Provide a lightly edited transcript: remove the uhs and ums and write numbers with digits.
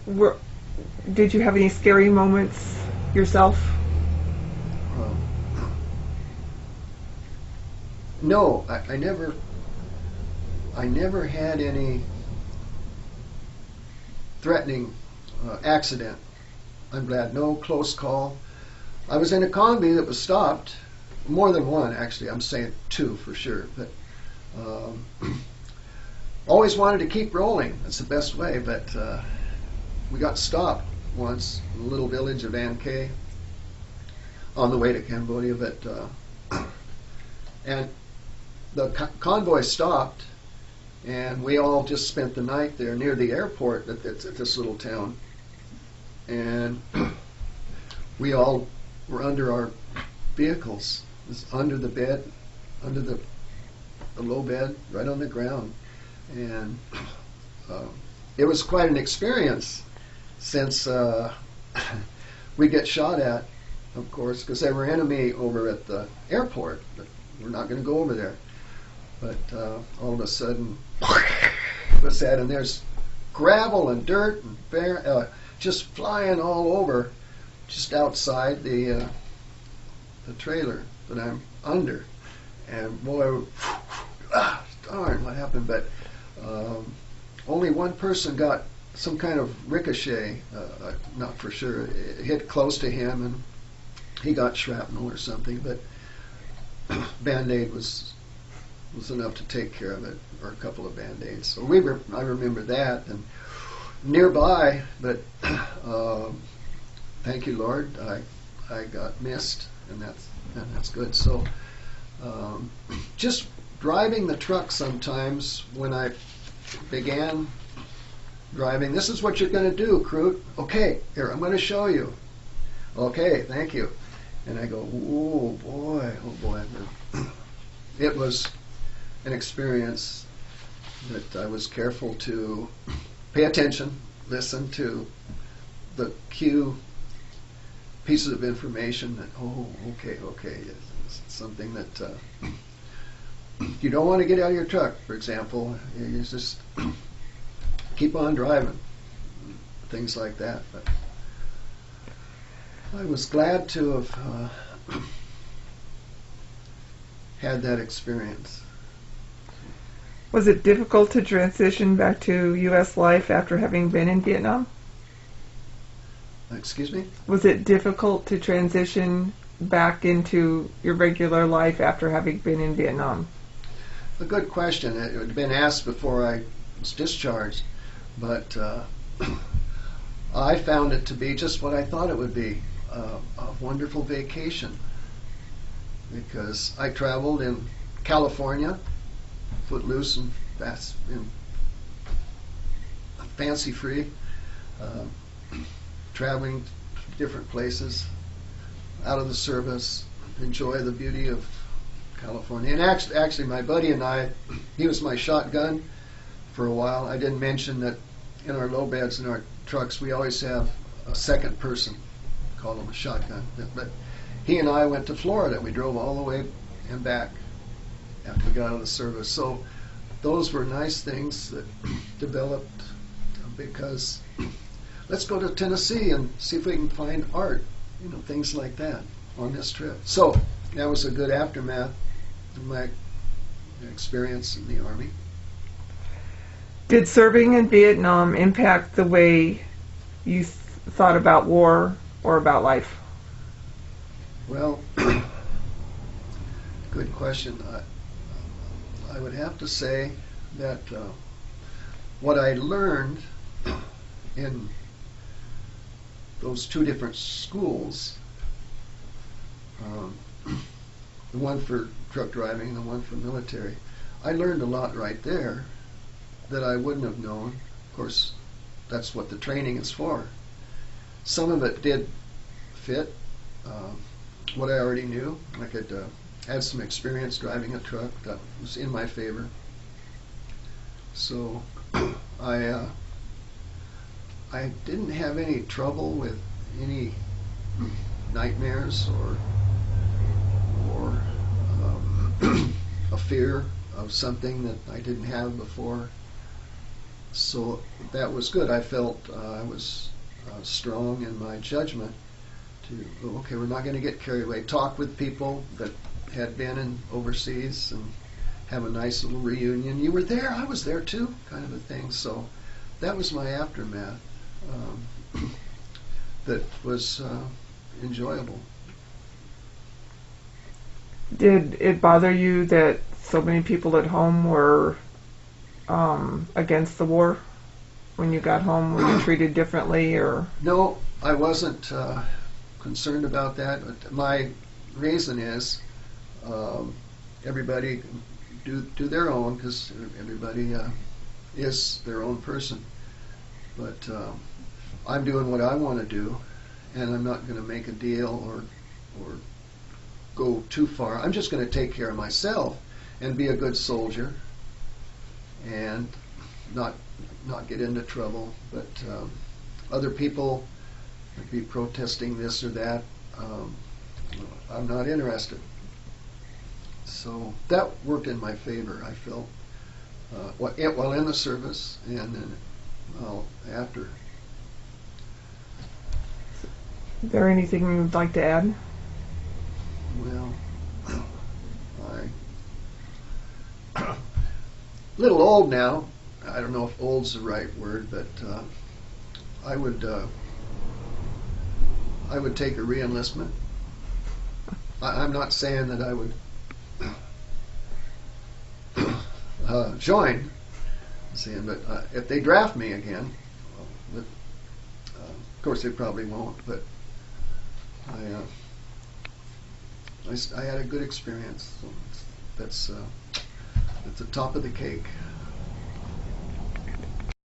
Were, did you have any scary moments yourself? Um, no, I never had any threatening accident. I'm glad. No close call. I was in a combi that was stopped. More than one, actually. I'm saying two for sure. But um, always wanted to keep rolling. That's the best way. But we got stopped once in the little village of An Khe on the way to Cambodia. But and the convoy stopped, and we all just spent the night there near the airport at this little town. And we all were under our vehicles, under the bed, under the low bed, right on the ground. And it was quite an experience, since we get shot at, of course, because they were enemy over at the airport. But we're not going to go over there. But all of a sudden, what's that? And there's gravel and dirt and just flying all over, just outside the trailer that I'm under. And boy, darn, what happened? But only one person got some kind of ricochet, not for sure. It hit close to him, and he got shrapnel or something. But Band-Aid was enough to take care of it, or a couple of Band-Aids. So I remember that. And nearby, but thank you, Lord, I got missed, and that's good. So just driving the truck sometimes, when I began driving, this is what you're going to do, Crute. Okay, here, I'm going to show you. Okay, thank you. And I go, oh boy. It was an experience that I was careful to pay attention, listen to the cue pieces of information that, okay, it's something that you don't want to get out of your truck, for example. You just keep on driving, things like that. But I was glad to have had that experience. Was it difficult to transition back to U.S. life after having been in Vietnam? Excuse me? Was it difficult to transition back into your regular life after having been in Vietnam? A good question. It had been asked before I was discharged, but I found it to be just what I thought it would be, a wonderful vacation, because I traveled in California, footloose and fast, fancy-free, traveling to different places, out of the service, enjoy the beauty of California. And actually, my buddy and I, he was my shotgun for a while. I didn't mention that in our low beds in our trucks, we always have a second person, call him a shotgun. But he and I went to Florida. We drove all the way and back after we got out of the service. So those were nice things that developed, because let's go to Tennessee and see if we can find art, things like that on this trip. So that was a good aftermath of my experience in the Army. Did serving in Vietnam impact the way you thought about war or about life? Well, good question. I would have to say that what I learned in those two different schools, the one for truck driving and the one for military, I learned a lot right there that I wouldn't have known. Of course, that's what the training is for. Some of it did fit what I already knew. I could had some experience driving a truck that was in my favor. So I didn't have any trouble with any nightmares or a fear of something that I didn't have before. So that was good. I felt I was strong in my judgment to, okay, we're not going to get carried away. Talk with people that had been in overseas and have a nice little reunion. You were there, I was there too, kind of a thing. So that was my aftermath. That was enjoyable. Did it bother you that so many people at home were against the war when you got home? Were you treated differently, or? No, I wasn't concerned about that. But my reason is everybody do their own, because everybody is their own person. But I'm doing what I want to do, and I'm not going to make a deal or go too far. I'm just going to take care of myself and be a good soldier and not get into trouble. But other people would be protesting this or that. I'm not interested. So that worked in my favor, I felt, while in the service and then after. Is there anything you'd like to add? Well, a little old now. I don't know if old's the right word, but I would take a re-enlistment. I'm not saying that I would join, but if they draft me again, but, of course they probably won't. But I had a good experience. So that's the top of the cake.